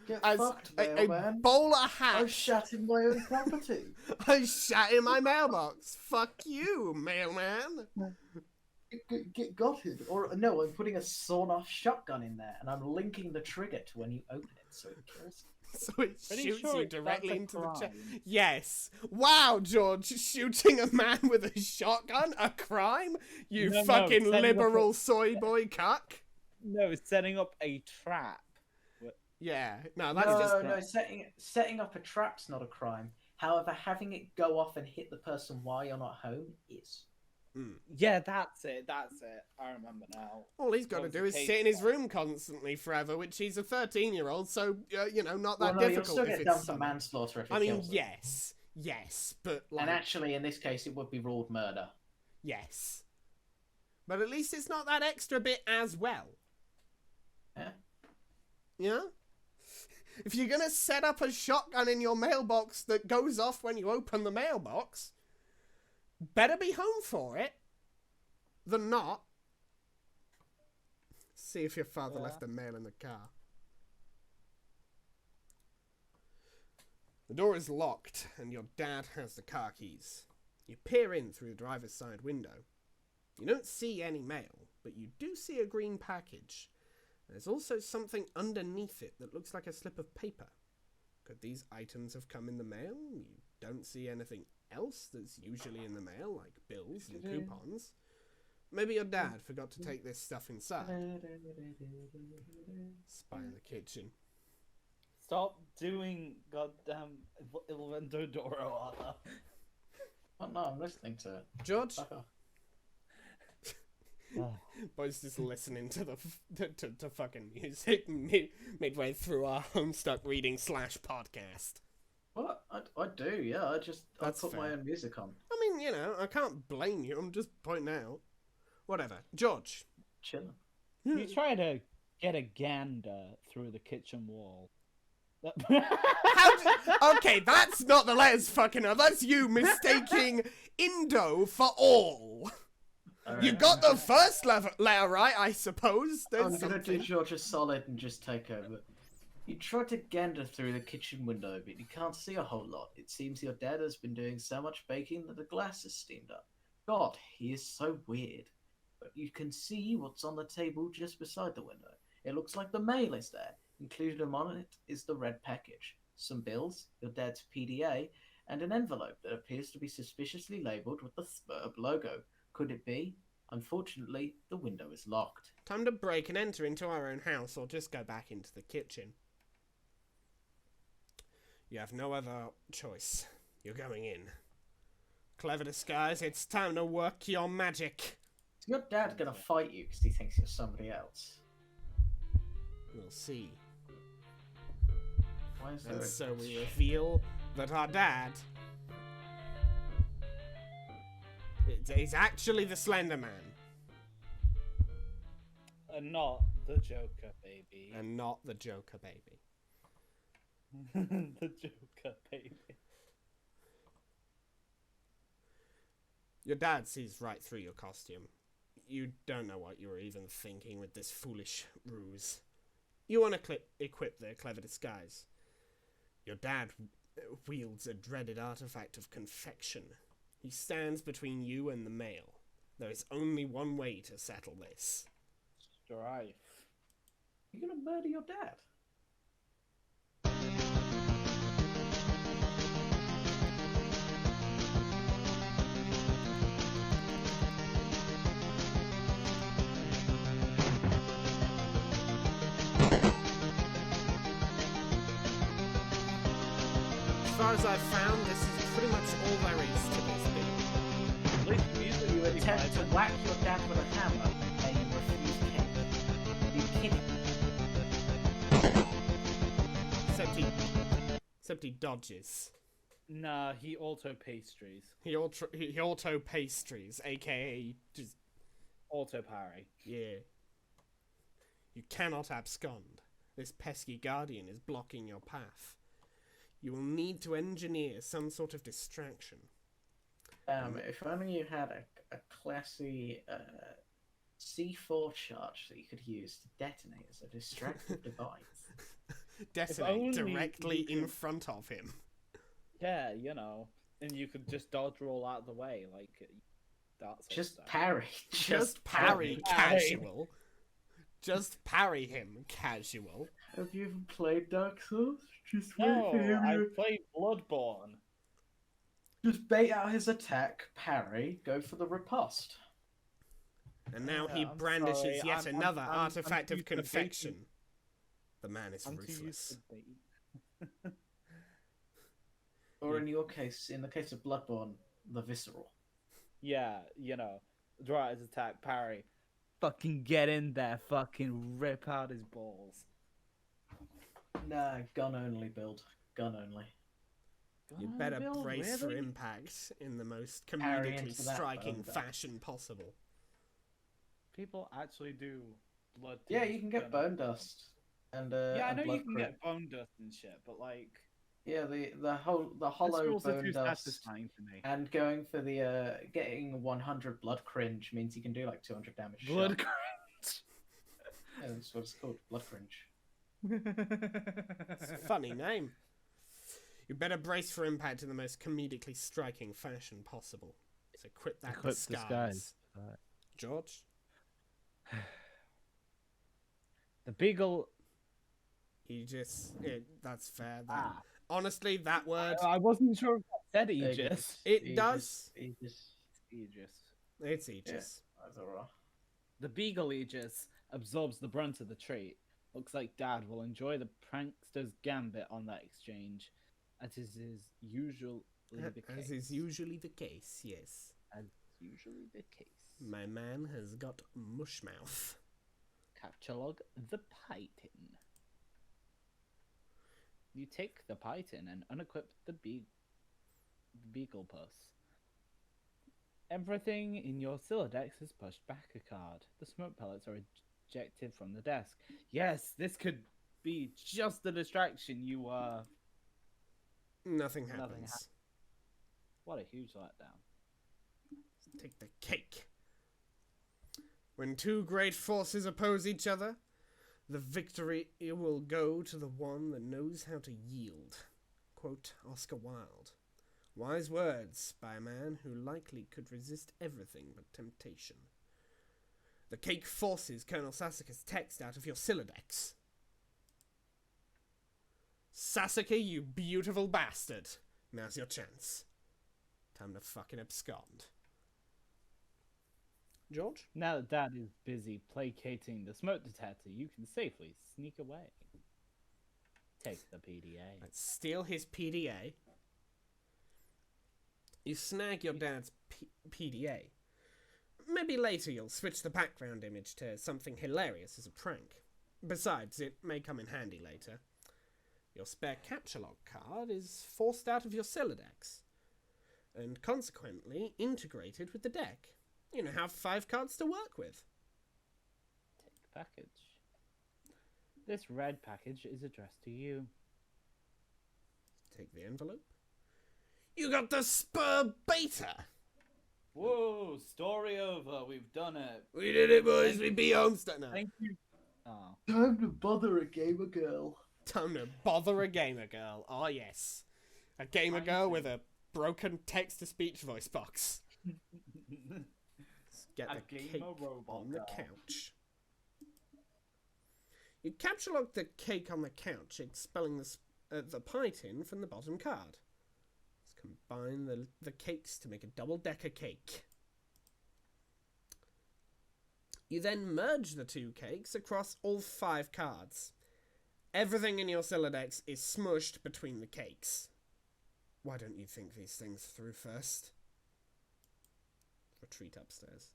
Get As fucked, a mailman. bowler I hat. shat in my own property. I shat in my mailbox. Fuck you, mailman. Get gutted. Or no, I'm putting a sawn-off shotgun in there, and I'm linking the trigger to when you open it, so it kills. So it Pretty shoots sure you that's directly a into the chest. crime. Yes. Wow, George, shooting a man with a shotgun, a crime? You No, fucking setting up liberal soy boy cuck. No, it's setting up a trap. Yeah, no, that's No, just no, setting up a trap's not a crime. However, having it go off and hit the person while you're not home is. Yeah, that's it. I remember now. all he's got to What was do the is case sit in his room constantly forever, which he's a 13-year-old, so not that Well, no, you'll difficult. still if get it's done for summer. manslaughter if he I mean, kills them. yes, but like, And actually, in this case, it would be ruled murder. yes, but at least it's not that extra bit as well. Yeah. Yeah. If you're gonna set up a shotgun in your mailbox that goes off when you open the mailbox, better be home for it than not. See if your father left the mail in the car. The door is locked, and your dad has the car keys. You peer in through the driver's side window. You don't see any mail, but you do see a green package. There's also something underneath it that looks like a slip of paper. Could these items have come in the mail? You don't see anything else that's usually in the mail, like bills and coupons. Maybe your dad forgot to take this stuff inside. Spy in the kitchen. Stop doing goddamn Il Doro, Arthur. Oh no, I'm listening to it. George? Fuck off. Boys just listening to to fucking music midway through our Homestuck reading / podcast. What? I do, yeah. I That's put my fair. own music on. I mean, I can't blame you. I'm just pointing out. Whatever. George. Chilling. You try to get a gander through the kitchen wall. Okay, that's not the letters fucking up. That's you mistaking Indo for all. You got the first letter right, I suppose. There's I'm gonna do something. George a solid and just take over. You tried to gander through the kitchen window, but you can't see a whole lot. It seems your dad has been doing so much baking that the glass is steamed up. God, he is so weird. But you can see what's on the table just beside the window. It looks like the mail is there. Included among it is the red package, some bills, your dad's PDA, and an envelope that appears to be suspiciously labeled with the Spurb logo. Could it be? Unfortunately, the window is locked. Time to break and enter into our own house or just go back into the kitchen. You have no other choice. You're going in. Clever disguise, it's time to work your magic. Is your dad gonna fight you because he thinks you're somebody else? We'll see. Why is there And a... so we reveal that our dad is actually the Slender Man. And not the Joker, baby. And not the Joker baby. The Joker, baby. Your dad sees right through your costume. You don't know what you were even thinking with this foolish ruse. You want to equip the clever disguise. Your dad wields a dreaded artifact of confection. He stands between you and the mail. There is only one way to settle this. Strife. You're gonna murder your dad? As far as I've found, this is pretty much all there is to this bit. At least music You really attempt to vibrant. whack your dad with a hammer, and you refuse cake. Are you kidding? Except he dodges. Nah, he auto pastries. He auto pastries, aka just Auto parry. yeah. You cannot abscond. This pesky guardian is blocking your path. You will need to engineer some sort of distraction. If only you had a classy C4 charge that you could use to detonate as a distractive device. Detonate only directly you in could- front of him. Yeah, you know. And you could just dodge roll out of the way, like that sort of Just stuff. parry. Just parry Parry. casual. Just parry him casual. Have you ever played Dark Souls? Just No, I played Bloodborne. Just bait out his attack, parry, go for the riposte. And now he I'm brandishes sorry, yet I'm- another I'm artifact too of used to baiting. confection. The man is I'm too used ruthless. to bait. Or in your case, in the case of Bloodborne, the visceral. Yeah, you know. Draw out his attack, parry. Fucking get in there, fucking rip out his balls. Nah, gun only build. Gun only. You Gun better build, brace for really? impact in the most Parry comedically into that striking bone dust. fashion possible. People actually do blood. Yeah, tinged you can get gun. bone dust. And Yeah, I and know blood you can crit. get bone dust and shit, but like Yeah, the hollow visuals are bone too dust. satisfying to me. And going for the getting 100 blood cringe means you can do like 200 damage. Blood shot. Yeah, that's what it's called. Blood cringe. It's a funny name. You better brace for impact in the most comedically striking fashion possible. So equip that Equip disguise. disguise. George? The beagle. That's fair. Ah, Honestly, that word, I wasn't sure if that said Aegis. It does. Aegis. Aegis. it's Aegis. That's alright. The beagle Aegis absorbs the brunt of the trait. Looks like Dad will enjoy the prankster's gambit on that exchange, as is usually the case. As is usually the case, yes. As usually the case. My man has got mush mouth. Capture log the Python. You take the Python and unequip the beagle puss. Everything in your Silodex has pushed back a card. The smoke pellets are ejected from the desk. Yes, this could be just the distraction you were. Nothing Nothing happens. What a huge letdown. Take the cake. When two great forces oppose each other, The victory will go to the one that knows how to yield. Quote Oscar Wilde. Wise words by a man who likely could resist everything but temptation. The cake forces Colonel Sasuke's text out of your Silodex. Sasuke, you beautiful bastard. Now's your chance. Time to fucking abscond. George? Now that Dad is busy placating the smoke detector, you can safely sneak away. Take the PDA. Let's steal his PDA. You snag your dad's PDA. Maybe later you'll switch the background image to something hilarious as a prank. Besides, it may come in handy later. Your spare capture log card is forced out of your Silodex, and consequently integrated with the deck. You now have 5 cards to work with. Take package. This red package is addressed to you. Take the envelope. You got the Spur Beta! Whoa, story over. We've done it. We did it, boys. We beat Homestuck now. Thank you. Oh. Time to bother a gamer girl. Time to bother a gamer girl. Oh, yes. A gamer girl with a broken text-to-speech voice box. Let's get A the gamer cake robot on the girl. couch. You capture log the cake on the couch, expelling the pie tin from the bottom card. Let's combine the cakes to make a double-decker cake. You then merge the 2 cakes across all 5 cards. Everything in your Silodex is smushed between the cakes. Why don't you think these things through first? Retreat upstairs.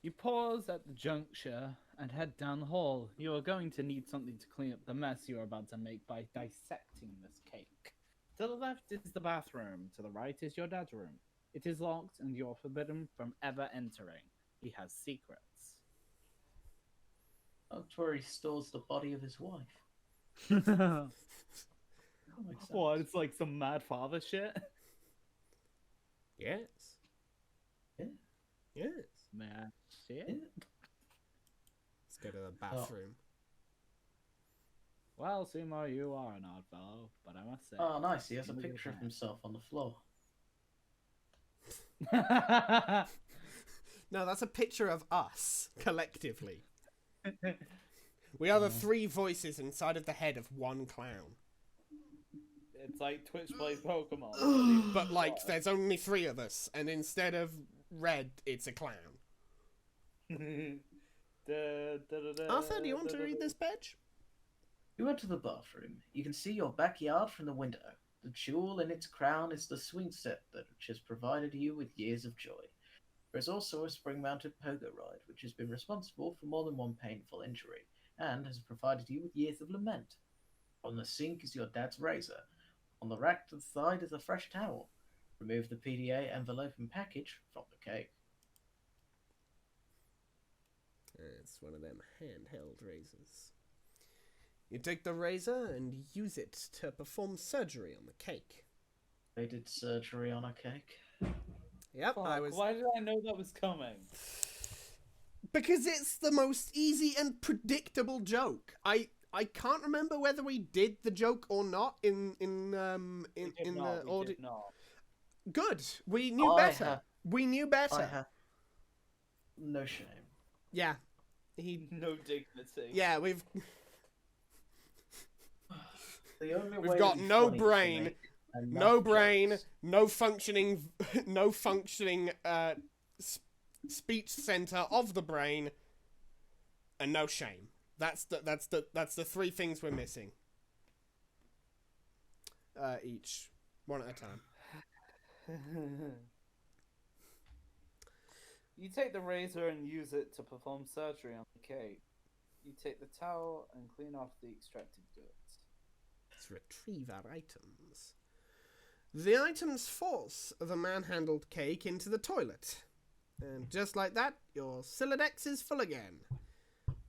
You pause at the juncture and head down the hall. You are going to need something to clean up the mess you are about to make by dissecting this cake. To the left is the bathroom. To the right is your dad's room. It is locked and you are forbidden from ever entering. He has secrets. That's where he stores the body of his wife. What? That makes sense. It's like some mad father shit? Yes. Yeah. Yes. Mad shit? Yeah. Let's go to the bathroom. Well, Seymour, you are an odd fellow, but I must say. Oh, nice. He has a Look at picture of that. himself on the floor. No, that's a picture of us, collectively. We are the 3 voices inside of the head of one clown. It's like Twitch plays Pokemon. But, like, there's only 3 of us, and instead of red, it's a clown. Arthur, do you want to read this page? You enter the bathroom. You can see your backyard from the window. The jewel in its crown is the swing set which has provided you with years of joy. There is also a spring-mounted pogo ride, which has been responsible for more than one painful injury, and has provided you with years of lament. On the sink is your dad's razor. On the rack to the side is a fresh towel. Remove the PDA envelope and package from the cake. It's one of them handheld razors. You take the razor and use it to perform surgery on the cake. They did surgery on a cake. Yep, Fuck, I was... Why did I know that was coming? Because it's the most easy and predictable joke. I can't remember whether we did the joke or not in the audio. Good. We knew better. We knew better. I have no shame. Yeah. No dignity. Yeah, we've The only We've way got to be no funny is to brain, make enough no brain, jokes. no functioning speech center of the brain, and no shame. That's the 3 things we're missing. Each, one at a time. You take the razor and use it to perform surgery on the cake. You take the towel and clean off the extracted goods. Let's retrieve our items. The items force the manhandled cake into the toilet. And just like that, your Silodex is full again.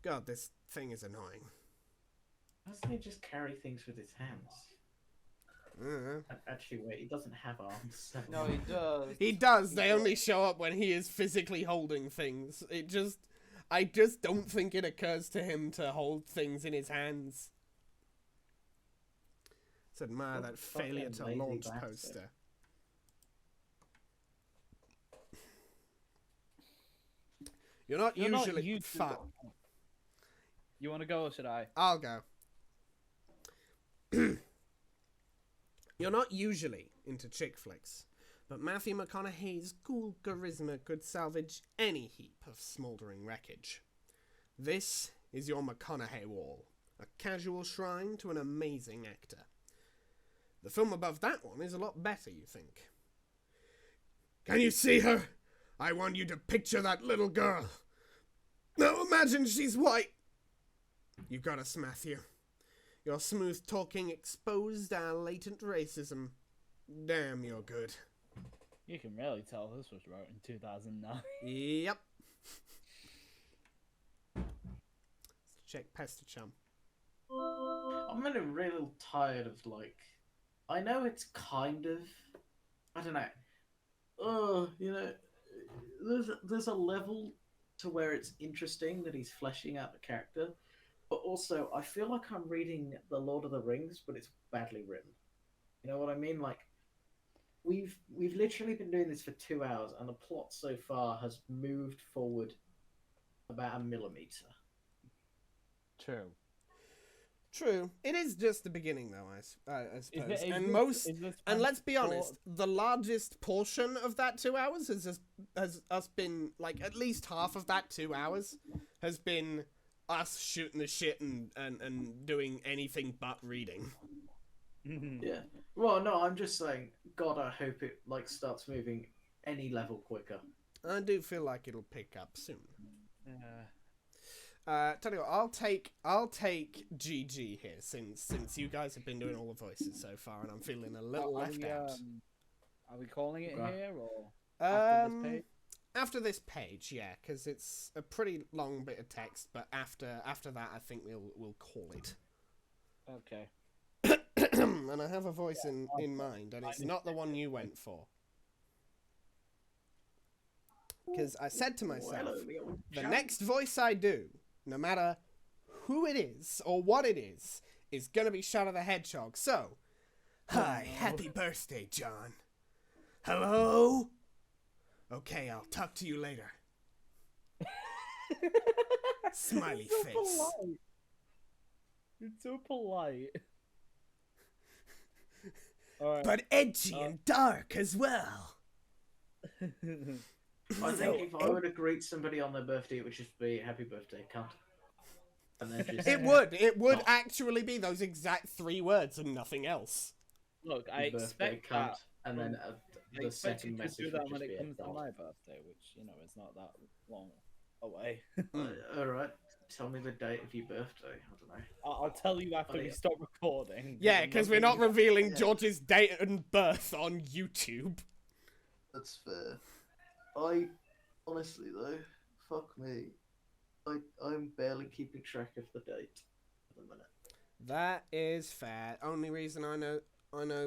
God, this thing is annoying. Why doesn't he just carry things with his hands? Uh, I actually, wait, he doesn't have arms. No, he does. He does. They only show up when he is physically holding things. I just don't think it occurs to him to hold things in his hands. Let's admire that failure to lazy launch bastard. poster. You're not usually fun. You want to go or should I? I'll go. You're not usually into chick flicks, but Matthew McConaughey's cool charisma could salvage any heap of smouldering wreckage. This is your McConaughey wall, a casual shrine to an amazing actor. The film above that one is a lot better, you think. Can you see her? I want you to picture that little girl. Now imagine she's white. You got us, Matthew. Your smooth talking exposed our latent racism. Damn, you're good. You can really tell this was wrote in 2009. Yep. Let's check Pester Chum. I'm really, really tired of, like... I know it's kind of... I don't know. You know, there's a level to where it's interesting that he's fleshing out the character, but also I feel like I'm reading The Lord of the Rings, but it's badly written. You know what I mean? Like, we've literally been doing this for 2 hours, and the plot so far has moved forward about a millimeter. True. True. It is just the beginning, though, I suppose. Is And let's be honest, the largest portion of that 2 hours has us been, like, at least half of that 2 hours has been us shooting the shit and doing anything but reading. Yeah. Well, no, I'm just saying, God, I hope it, like, starts moving any level quicker. I do feel like it'll pick up soon. Tell you what, I'll take GG here since you guys have been doing all the voices so far, and I'm feeling a little left out. Are we calling it Okay. here or after this page? After this page, yeah, because it's a pretty long bit of text. But after that, I think we'll call it. Okay. And I have a voice in mind, and it's not the one you went for. Because I said to myself, the next voice I do, no matter who it is or what it is gonna be Shadow the Hedgehog. So, hi, happy birthday, John. Hello? Okay, I'll talk to you later. Smiley It's so face. polite. It's so polite. All right. But edgy and dark as well. I think if I were to greet somebody on their birthday, it would just be "Happy birthday, cunt." And then just It would No. actually be those exact 3 words and nothing else. Look, I "Happy birthday, expect cunt," that. and then I the expect you second to message do would that when just it be comes to "God." my birthday, which is not that long away. All right, tell me the date of your birthday. I don't know. I'll tell you after Oh, we yeah. stop recording. Yeah, I'm because we're not gonna- revealing Yeah. George's date and birth on YouTube. That's fair. I honestly though, fuck me. I'm barely keeping track of the date at the minute. That is fair. Only reason I know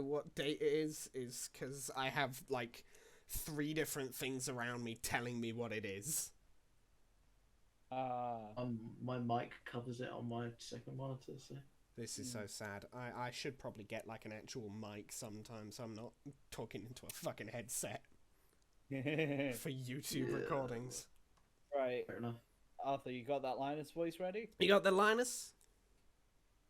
what date it is because I have like 3 different things around me telling me what it is. My mic covers it on my second monitor, so This is so sad. I should probably get like an actual mic sometime so I'm not talking into a fucking headset for YouTube Yeah. recordings. Right, fair enough. Arthur, you got that Linus voice ready? You got the Linus?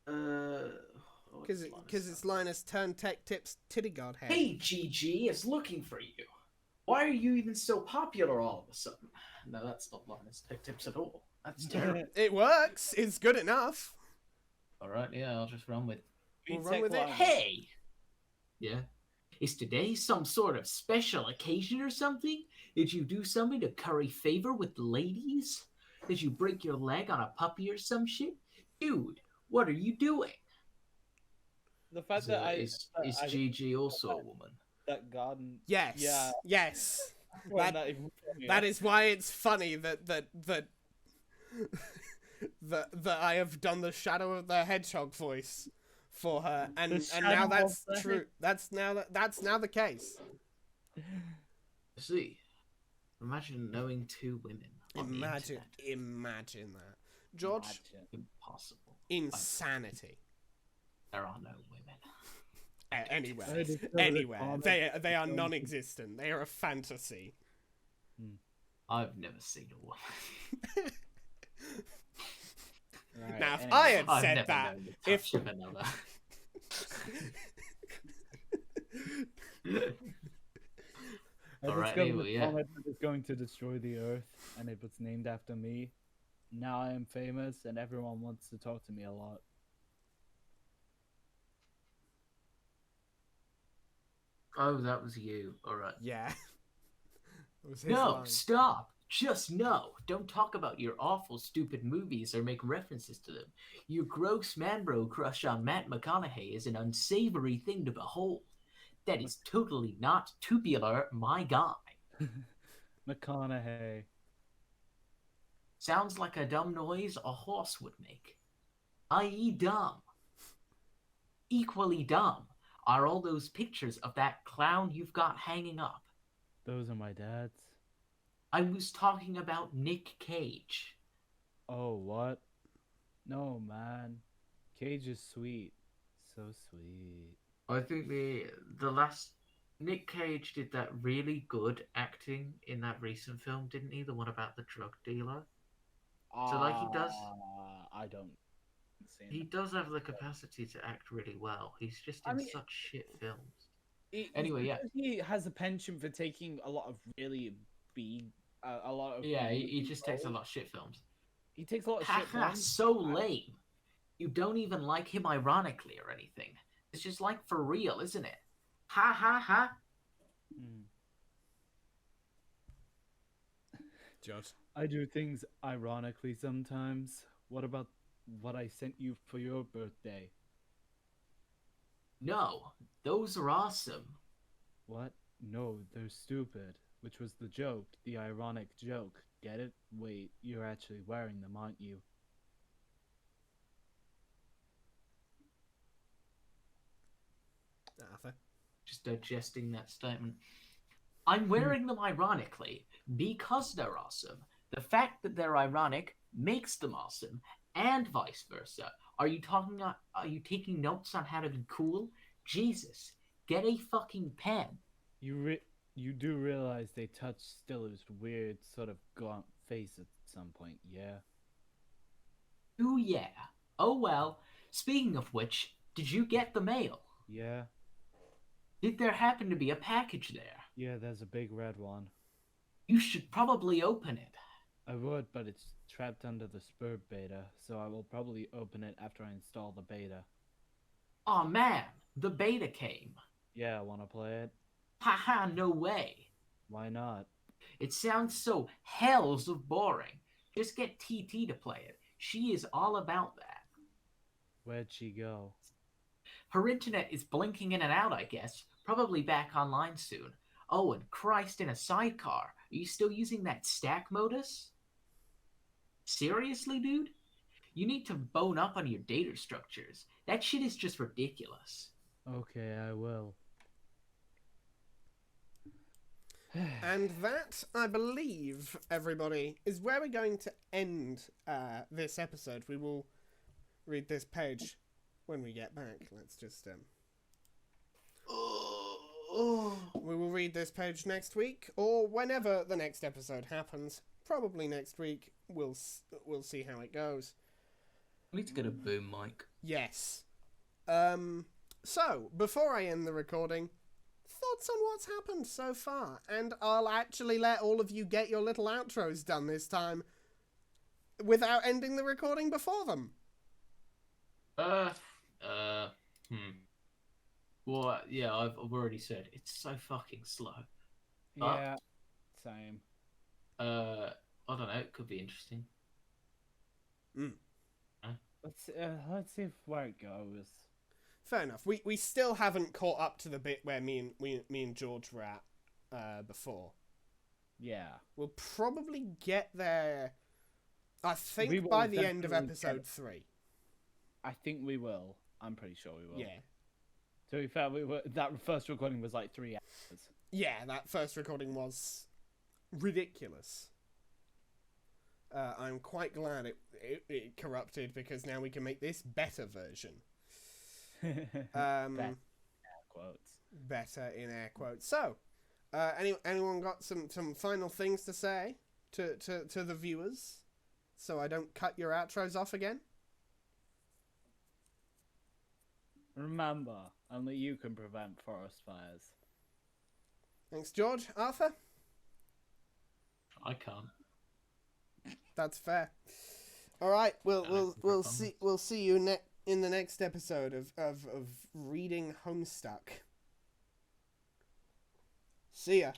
Because Because it's Linus Turn Tech Tips Titty Godhead. Hey, GG is looking for you. Why are you even so popular all of a sudden? No, that's not Linus Tech Tips at all. That's terrible. It works. It's good enough. All right, yeah, I'll just run with. We'll Read run Tech with it. Linus. Hey. Yeah. Is today some sort of special occasion or something? Did you do something to curry favor with the ladies? Did you break your leg on a puppy or some shit? Dude, what are you doing? The fact that Is GG also a woman? that garden. Yes. Yeah. Yes. Well, not even funny, That is why it's funny that that I have done the Shadow of the Hedgehog voice for her, and now shadow that's of the- true. That's now the case. See, imagine knowing two women on the internet. Imagine that, George. Imagine. Impossible. Insanity. There are no women. Anywhere, I discovered anywhere. comics They are going to- non-existent. They are a fantasy. I've never seen a woman. Right, Now, if anyway. I had I've said never that, known the if touch of another. I Alright, discovered anyway, a yeah. comet that is going to destroy the Earth, and it was named after me. Now I am famous, and everyone wants to talk to me a lot. Oh, that was you. Alright. yeah, it was his No, line. stop. Just no. Don't talk about your awful, stupid movies or make references to them. Your gross man-bro crush on Matt McConaughey is an unsavory thing to behold. That is totally not tubular, my guy. McConaughey. Sounds like a dumb noise a horse would make. I.e. dumb. Equally dumb are all those pictures of that clown you've got hanging up. Those are my dad's. I was talking about Nick Cage. Oh, what? No, man. Cage is sweet. So sweet. I think the last Nick Cage did that really good acting in that recent film, didn't he? The one about the drug dealer. So, like, he does- I don't see He does have the capacity to act really well. He's just I in mean- such shit films. It's Anyway, yeah. because he has a penchant for taking a lot of really big, a lot of. Yeah, he big just takes a roles. lot of shit films. He takes a lot of shit. Haha, films. so lame. You don't even like him ironically or anything. It's just like for real, isn't it? Ha ha ha. Mm. George. I do things ironically sometimes. What about what I sent you for your birthday? No, those are awesome. What? No, they're stupid. Which was the joke, the ironic joke. Get it? Wait, you're actually wearing them, aren't you? Arthur. Just digesting that statement. I'm wearing them ironically because they're awesome. The fact that they're ironic makes them awesome, and vice versa. Are you taking notes on how to be cool? Jesus, get a fucking pen. You do realize they touch Stiller's weird, sort of gaunt face at some point, yeah? Ooh yeah. Oh well. Speaking of which, did you get the mail? Yeah? Did there happen to be a package there? Yeah, there's a big red one. You should probably open it. I would, but it's trapped under the Spur beta, so I will probably open it after I install the beta. Aw man, the beta came. Yeah, wanna play it? Haha, no way. Why not? It sounds so hells of boring. Just get TT to play it. She is all about that. Where'd she go? Her internet is blinking in and out, I guess. Probably back online soon. Oh, and Christ in a sidecar. Are you still using that stack modus? Seriously, dude? You need to bone up on your data structures. That shit is just ridiculous. Okay, I will. And that, I believe, everybody, is where we're going to end this episode. We will read this page when we get back. Let's just we will read this page next week, or whenever the next episode happens. Probably next week. We'll see how it goes. I need to get a boom mic. Yes. So, before I end the recording, thoughts on what's happened so far? And I'll actually let all of you get your little outros done this time without ending the recording before them. Well, yeah, I've already said it's so fucking slow. Yeah, same. I don't know. It could be interesting. Let's see where it goes. Fair enough. We still haven't caught up to the bit where me and George were at before. Yeah. We'll probably get there, I We think, will by the end of definitely episode get- 3. I think we will. I'm pretty sure we will. Yeah. To be fair, that first recording was like 3 hours. Yeah, that first recording was ridiculous. I'm quite glad it corrupted, because now we can make this better version. Quotes. Better in air quotes. So, anyone got some final things to say to the viewers, so I don't cut your outros off again? Remember, only you can prevent forest fires. Thanks, George. Arthur? I can't. That's fair. All right, we'll see you in the next episode of reading Homestuck. See ya.